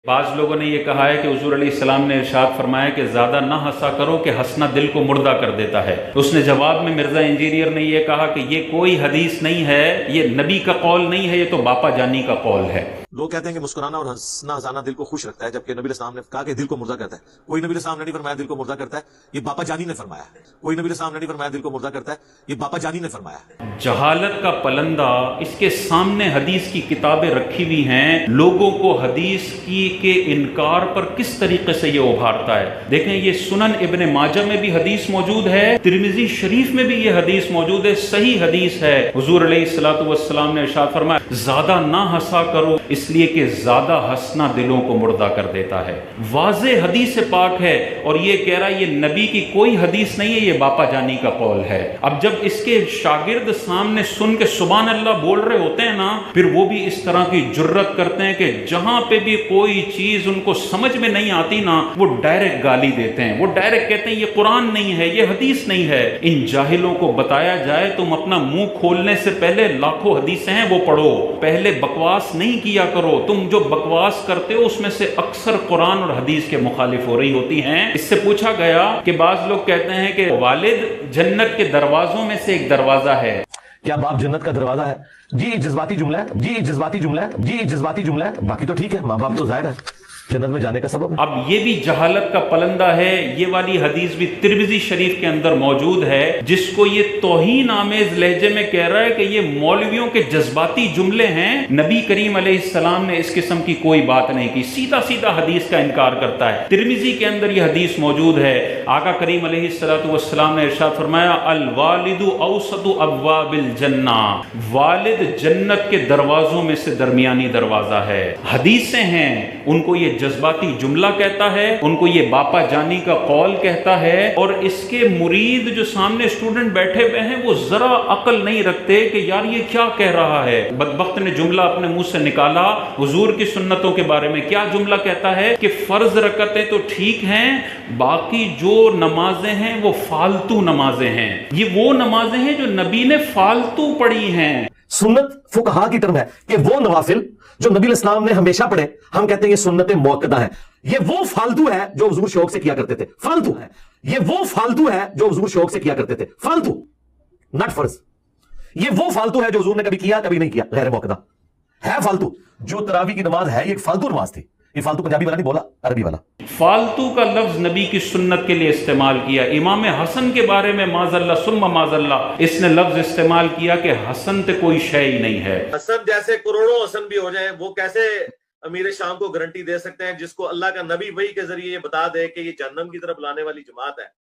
بعض لوگوں نے یہ کہا ہے کہ حضور علیہ السلام نے ارشاد فرمایا کہ زیادہ نہ ہنسا کرو کہ ہنسنا دل کو مردہ کر دیتا ہے۔ اس نے جواب میں مرزا انجینئر نے یہ کہا کہ یہ کوئی حدیث نہیں ہے، یہ نبی کا قول نہیں ہے، یہ تو باپا جانی کا قول ہے۔ لوگ کہتے ہیں کہ مسکرانا اور ہنسنا ہنسانا دل کو خوش رکھتا ہے، جبکہ نبی علیہ السلام نے کہا کہ دل کو مردہ کرتا ہے۔ کوئی نبی علیہ السلام نے نہیں فرمایا دل کو مردہ کرتا ہے، یہ باپا جانی نے فرمایا ہے۔ کوئی نبی علیہ السلام نے نہیں فرمایا دل کو مردہ کرتا ہے، یہ باپا جانی نے فرمایا ہے۔ جہالت کا پلندہ اس کے سامنے حدیث کی کتابیں رکھی ہوئی ہیں، لوگوں کو حدیث کی کے انکار پر کس طریقے سے یہ ابھارتا ہے۔ دیکھیں یہ سنن ابن ماجہ میں بھی حدیث موجود ہے، ترمذی شریف میں بھی یہ حدیث موجود ہے، صحیح حدیث ہے۔ حضور علیہ الصلوۃ والسلام نے ارشاد فرمایا زیادہ نہ ہنسا کرو، اس لیے کہ زیادہ ہنسنا دلوں کو مردہ کر دیتا ہے۔ واضح حدیث پاک ہے، اور یہ کہہ رہا ہے یہ نبی کی کوئی حدیث نہیں ہے، یہ باپا جانی کا قول ہے۔ اب جب اس کے شاگرد سامنے سن کے سبحان اللہ بول رہے ہوتے ہیں نا، پھر وہ بھی اس طرح کی جرت کرتے ہیں کہ جہاں پہ بھی کوئی چیز ان کو سمجھ میں نہیں آتی نا، وہ ڈائریکٹ گالی دیتے ہیں، وہ ڈائریکٹ کہتے ہیں یہ قرآن نہیں ہے، یہ حدیث نہیں ہے۔ ان جاہلوں کو بتایا جائے تم اپنا منہ کھولنے سے پہلے لاکھوں حدیثیں ہیں وہ پڑھو، پہلے بکواس نہیں کیا کرو۔ تم جو بکواس کرتے ہو اس میں سے اکثر قرآن اور حدیث کے مخالف ہو رہی ہوتی ہیں۔ اس سے پوچھا گیا کہ بعض لوگ کہتے ہیں کہ والد جنت کے دروازوں میں سے ایک دروازہ ہے، کیا باپ جنت کا دروازہ ہے؟ جی جذباتی جملہ ہے، جی جذباتی جملہ ہے، جی جذباتی جملہ ہے، باقی تو ٹھیک ہے، ماں باپ تو ظاہر ہے جنت میں جانے کا سبب ہے۔ اب یہ بھی جہالت کا پلندہ ہے۔ یہ والی حدیث بھی ترمذی شریف کے اندر موجود ہے، جس کو یہ توہین آمیز لہجے میں کہہ رہا ہے کہ یہ مولویوں کے جذباتی جملے ہیں۔ نبی کریم علیہ السلام نے اس قسم کی کوئی بات نہیں کی، سیدھا سیدھا حدیث کا انکار کرتا ہے۔ ترمذی کے اندر یہ حدیث موجود ہے، آقا کریم علیہ السلام نے ارشاد فرمایا الوالد اوسط ابواب الجنہ، والد جنت کے دروازوں میں سے درمیانی دروازہ ہے۔ حدیثیں ہیں، ان کو یہ جذباتی جملہ کہتا ہے، ان کو یہ باپا جانی کا قول کہتا ہے، اور اس کے مرید جو سامنے اسٹوڈنٹ بیٹھے ہوئے ہیں وہ ذرا عقل نہیں رکھتے کہ یار یہ کیا کہہ رہا ہے۔ بدبخت نے جملہ اپنے منہ سے نکالا حضور کی سنتوں کے بارے میں۔ کیا جملہ کہتا ہے کہ فرض رکعتیں تو ٹھیک ہیں، باقی جو نمازیں ہیں وہ فالتو نمازیں ہیں۔ یہ وہ نمازیں ہیں جو نبی نے فالتو پڑھی ہیں۔ سنت فقہا کی ٹرم ہے کہ وہ نوافل جو نبی علیہ السلام نے ہمیشہ پڑھے، ہم کہتے ہیں یہ سنت موقدہ ہیں۔ یہ وہ فالتو ہے جو حضور شوق سے کیا کرتے تھے، فالتو ہے۔ یہ وہ فالتو ہے جو حضور شوق سے کیا کرتے تھے، فالتو، نٹ فرض۔ یہ وہ فالتو ہے جو حضور نے کبھی کیا کبھی نہیں کیا، غیر موقدہ ہے فالتو۔ جو تراویح کی نماز ہے یہ ایک فالتو نماز تھی۔ یہ فالتو پنجابی والا نہیں بولا، عربی والا۔ فالتو کا لفظ نبی کی سنت کے لیے استعمال کیا۔ امام حسن کے بارے میں معاذ اللہ ثم معاذ اللہ اس نے لفظ استعمال کیا کہ حسن تے کوئی شے ہی نہیں ہے۔ حسن جیسے کروڑوں حسن بھی ہو جائیں، وہ کیسے امیر شام کو گارنٹی دے سکتے ہیں جس کو اللہ کا نبی وحی کے ذریعے یہ بتا دے کہ یہ جہنم کی طرف لانے والی جماعت ہے؟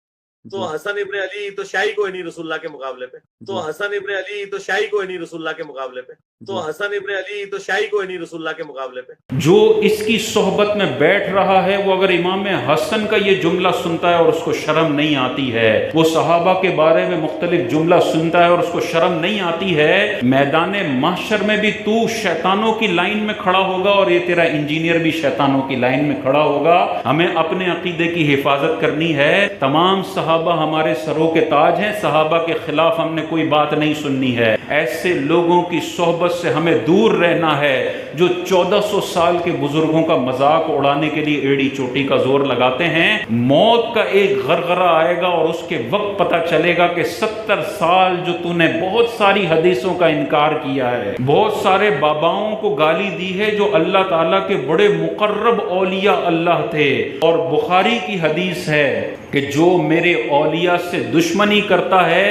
تو حسن ابن علی تو شاہی کوئی نہیں رسول اللہ کے مقابلے پہ، تو حسن ابن علی تو شاہی کوئی نہیں رسول اللہ کے مقابلے پہ، تو حسن ابن علی تو شاہی کوئی نہیں رسول اللہ کے مقابلے پہ۔ جو اس کی صحبت میں بیٹھ رہا ہے وہ اگر امام حسن کا یہ جملہ سنتا ہے اور اس کو شرم نہیں آتی ہے، وہ صحابہ کے بارے میں مختلف جملہ سنتا ہے اور اس کو شرم نہیں آتی ہے، میدان محشر میں بھی تو شیطانوں کی لائن میں کھڑا ہوگا اور یہ تیرا انجینئر بھی شیطانوں کی لائن میں کھڑا ہوگا۔ ہمیں اپنے عقیدے کی حفاظت کرنی ہے۔ تمام صحابہ ہمارے سروں کے تاج ہیں، صحابہ کے خلاف ہم نے کوئی بات نہیں سننی ہے۔ ایسے لوگوں کی صحبت سے ہمیں دور رہنا ہے جو 1400 سال کے بزرگوں کا مذاق اڑانے کے لیے ایڑی چوٹی کا زور لگاتے ہیں۔ موت کا ایک غرغرہ آئے گا اور اس کے وقت پتہ چلے گا کہ 70 سال جو تو نے بہت ساری حدیثوں کا انکار کیا ہے، بہت سارے باباؤں کو گالی دی ہے جو اللہ تعالیٰ کے بڑے مقرب اولیاء اللہ تھے، اور بخاری کی حدیث ہے کہ جو میرے اولیاء سے دشمنی کرتا ہے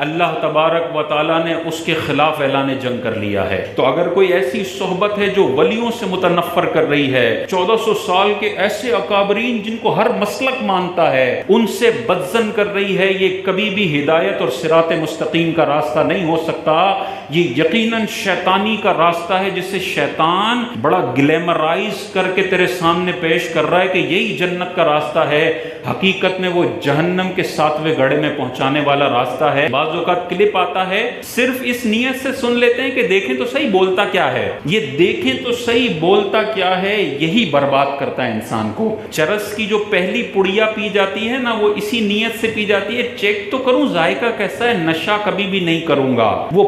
اللہ تبارک و تعالیٰ نے اس کے خلاف اعلان جنگ کر لیا ہے۔ تو اگر کوئی ایسی صحبت ہے جو ولیوں سے متنفر کر رہی ہے، 1400 سال کے ایسے اکابرین جن کو ہر مسلک مانتا ہے ان سے بدظن کر رہی ہے، یہ کبھی بھی ہدایت اور صراط مستقیم کا راستہ نہیں ہو سکتا۔ یہ یقیناً شیطانی کا راستہ ہے جسے شیطان بڑا گلیمرائز کر کے تیرے سامنے پیش کر رہا ہے کہ یہی جنت کا راستہ ہے، حقیقت میں وہ جہنم کے 7ویں گڑھے میں پہنچانے والا راستہ ہے۔ بعض اوقات کلپ آتا ہے، صرف اس نیت سے سن لیتے ہیں کہ دیکھیں تو صحیح بولتا کیا ہے۔ یہ دیکھیں تو صحیح بولتا کیا ہے یہی برباد کرتا ہے انسان کو۔ چرس کی جو پہلی پڑیا پی جاتی ہے نا، وہ اسی نیت سے پی جاتی ہے چیک تو کروں ذائقہ کیسا ہے، نشہ کبھی بھی نہیں کروں گا۔ وہ